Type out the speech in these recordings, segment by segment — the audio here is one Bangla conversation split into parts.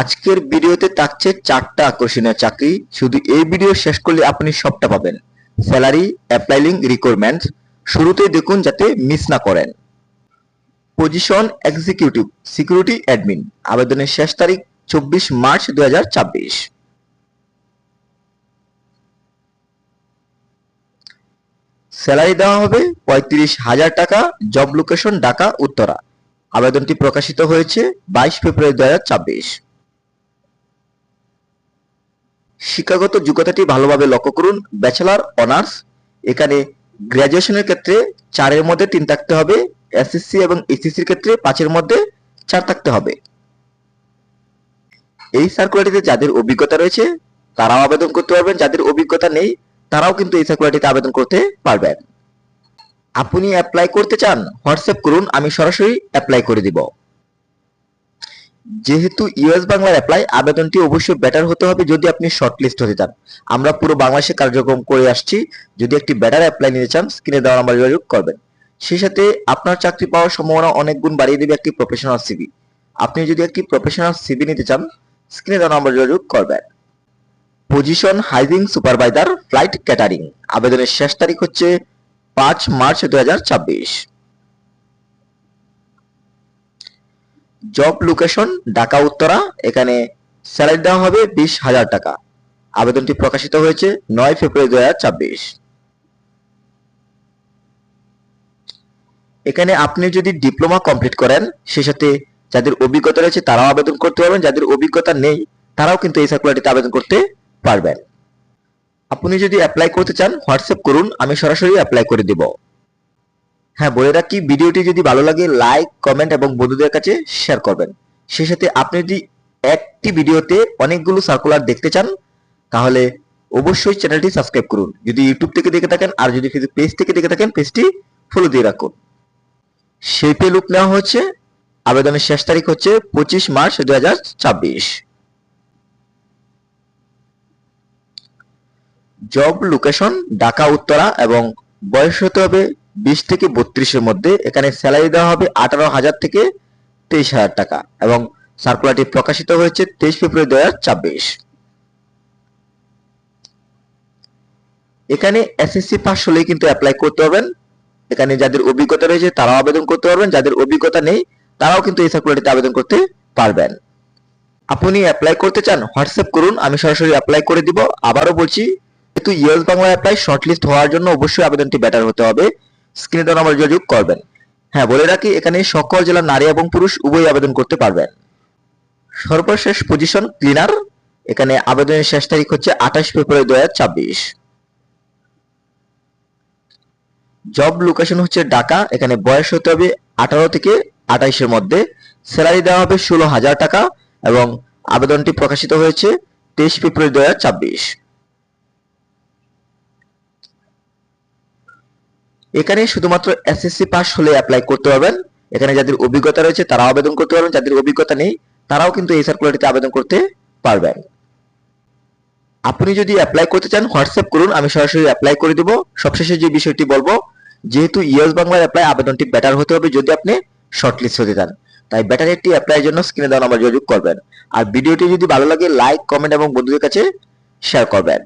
আজকের ভিডিওতে থাকছে 4টা আকর্ষণীয় চাকরি। শুধু এই ভিডিও শেষ করলে আপনি সবটা পাবেন। স্যালারি, অ্যাপ্লাই লিঙ্ক, রিকোয়ারমেন্টস শুরুতেই দেখুন যাতে মিস না করেন। পজিশন এক্সিকিউটিভ সিকিউরিটি অ্যাডমিন, আবেদনের শেষ তারিখ 24 মার্চ 2024। স্যালারি দেওয়া হবে 35,000 টাকা। Job location Dhaka Uttara. আবেদনটি প্রকাশিত হয়েছে 22 ফেব্রুয়ারি 2024। শিক্ষাগত যোগ্যতাটি ভালোভাবে লক্ষ্য করুন। ব্যাচেলর অনার্স, এখানে গ্র্যাজুয়েশনের ক্ষেত্রে 4-এর মধ্যে 3 থাকতে হবে। এসএসসি এবং এইচএসসির ক্ষেত্রে 5-এর মধ্যে 4 থাকতে হবে। এই সার্কুলারটিতে যাদের অভিজ্ঞতা রয়েছে তারাও আবেদন করতে পারবেন, যাদের অভিজ্ঞতা নেই তারাও কিন্তু এই সার্কুলারটিতে আবেদন করতে পারবেন। আপনি অ্যাপ্লাই করতে চান, হোয়াটসঅ্যাপ করুন, আমি সরাসরি অ্যাপ্লাই করে দিব। যেহেতু ইউএস বাংলার অ্যাপ্লাই, আবেদনটি অবশ্যই বেটার হতে হবে যদি আপনি শর্টলিস্ট হতে চান। আমরা পুরো বাংলাদেশে কার্যক্রম করে আসছি। যদি একটি বেটার অ্যাপ্লাই নিতে চান, স্ক্রিনে দেওয়া নাম্বারে যোগাযোগ করবেন। সেই সাথে আপনার চাকরি পাওয়ার সম্ভাবনা অনেক গুণ বাড়িয়ে দেবে একটি প্রফেশনাল সিভি। আপনি যদি একটি প্রফেশনাল সিভি নিতে চান, স্ক্রিনে দেওয়া নাম্বারে যোগাযোগ করবেন। পজিশন হাইজিং সুপারভাইজার, ফ্লাইট ক্যাটারিং, আবেদনের শেষ তারিখ হচ্ছে 5 March 2024। Job location Dhaka Uttara, এখানে স্যালারি দেওয়া হবে 20,000 টাকা। আবেদনটি প্রকাশিত হয়েছে 9 ফেব্রুয়ারি 2024। এখানে আপনি যদি ডিপ্লোমা কমপ্লিট করেন, সেই সাথে যাদের অভিজ্ঞতা রয়েছে তারাও আবেদন করতে পারবেন, যাদের অভিজ্ঞতা নেই তারাও কিন্তু এই সার্কুলারটিতে আবেদন করতে পারবেন। আপনি যদি অ্যাপ্লাই করতে চান, হোয়াটসঅ্যাপ করুন, আমি সরাসরি অ্যাপ্লাই করে দিব। হ্যাঁ, বলে রাখি, ভিডিওটি যদি ভালো লাগে লাইক, কমেন্ট এবং বন্ধুদের কাছে শেয়ার করবেন। সেই সাথে আপনি যদি একটি ভিডিওতে অনেকগুলো সার্কুলার দেখতে চান তাহলে অবশ্যই চ্যানেলটি সাবস্ক্রাইব করুন। যদি ইউটিউব থেকে দেখে থাকেন আর যদি ফেসবুক পেজ থেকে দেখে থাকেন, পেজটি ফলো দিয়ে রাখুন। শেপে লুক নেওয়া হচ্ছে। আবেদনের শেষ তারিখ হচ্ছে 25 March 2024। Job location Dhaka Uttara এবং বয়স হতে হবে 20 থেকে 32-এর মধ্যে। এখানে স্যালারি দেওয়া হবে 18,000 থেকে 23,000 টাকা এবং সার্কুলারটি প্রকাশিত হয়েছে 23 ফেব্রুয়ারি 2024। এখানে এসএসসি পাস হলেই কিন্তু অ্যাপ্লাই করতে পারবেন। এখানে যাদের অভিজ্ঞতা রয়েছে তারাও আবেদন করতে পারবেন, যাদের অভিজ্ঞতা নেই তারাও কিন্তু এই সার্কুলারটিতে আবেদন করতে পারবেন। আপনি অ্যাপ্লাই করতে চান, হোয়াটসঅ্যাপ করুন, আমি সরাসরি অ্যাপ্লাই করে দিব। আবারও বলছি, যেহেতু ইউএস বাংলা অ্যাপ্লাই শর্টলিস্ট হওয়ার জন্য অবশ্যই আবেদনটি বেটার হতে হবে। স্ক্রিনে দেওয়া নাম্বারে যোগাযোগ করবেন। হ্যাঁ, বলে রাখি, এখানে সকল জেলার নারী এবং পুরুষ উভয়ই আবেদন করতে পারবেন। সর্বশেষ পজিশন ক্লিনার, এখানে আবেদনের শেষ তারিখ হচ্ছে 28 ফেব্রুয়ারি 2024। জব লোকেশন হচ্ছে ঢাকা, এখানে বয়স হতে হবে 18 থেকে 28-এর মধ্যে। স্যালারি দেওয়া হবে 16,000 টাকা এবং আবেদনটি প্রকাশিত হয়েছে 23 ফেব্রুয়ারি 2024। এখানে শুধুমাত্র এসএসসি পাস হলে অ্যাপ্লাই করতে পারবেন। এখানে যাদের অভিজ্ঞতা রয়েছে তারাও আবেদন করতে পারবেন, যাদের অভিজ্ঞতা নেই তারাও কিন্তু এই সার্কুলারটিতে আবেদন করতে পারবেন। আপনি যদি অ্যাপ্লাই করতে চান, হোয়াটসঅ্যাপ করুন, আমি সরাসরি অ্যাপ্লাই করে দিব। সবশেষে যে বিষয়টি বলবো, যেহেতু ইউএস বাংলার অ্যাপ্লাই, আবেদনটি বেটার হতে হবে যদি আপনি শর্টলিস্ট হতে চান। তাই বেটার একটি অ্যাপ্লাইয়ের জন্য স্ক্রিনে দেওয়া নাম্বার যোগাযোগ করবেন। আর ভিডিওটি যদি ভালো লাগে লাইক, কমেন্ট এবং বন্ধুদের কাছে শেয়ার করবেন।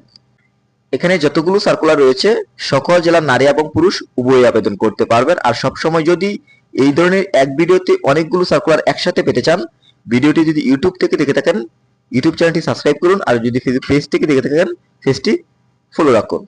এখানে যতগুলো সার্কুলার রয়েছে সকল জেলার নারী এবং পুরুষ উভয়ই আবেদন করতে পারবেন। আর সবসময় যদি এই ধরনের এক ভিডিওতে অনেকগুলো সার্কুলার একসাথে পেতে চান, ভিডিওটি যদি ইউটিউব থেকে দেখে থাকেন, ইউটিউব চ্যানেলটি সাবস্ক্রাইব করুন, আর যদি ফেসবুক পেজ থেকে দেখে থাকেন, পেজটি ফলো রাখুন।